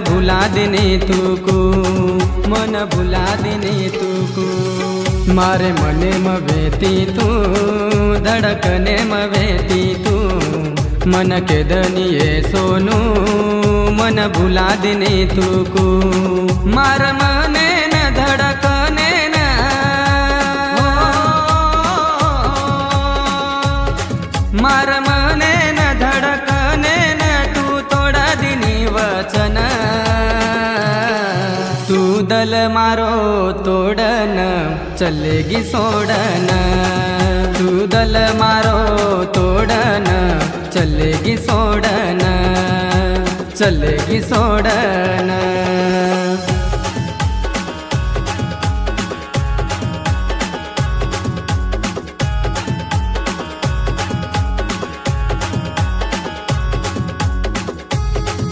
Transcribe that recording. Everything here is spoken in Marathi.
भुला देने तुकू, मन भुला देने तुकू। मारे मने मवेती तू, धड़कने मवेती तू, मन के दनिये सोनू मन भुला देने तुकू। मार मने न धड़कने न, मार मने न धड़कने न, तू तोड़ा दिनी वचन। तू दल मारो तोड़न चलेगी सोडन, तू दल मारो तोड़न चलेगी सोडन, चलेगी सोडन।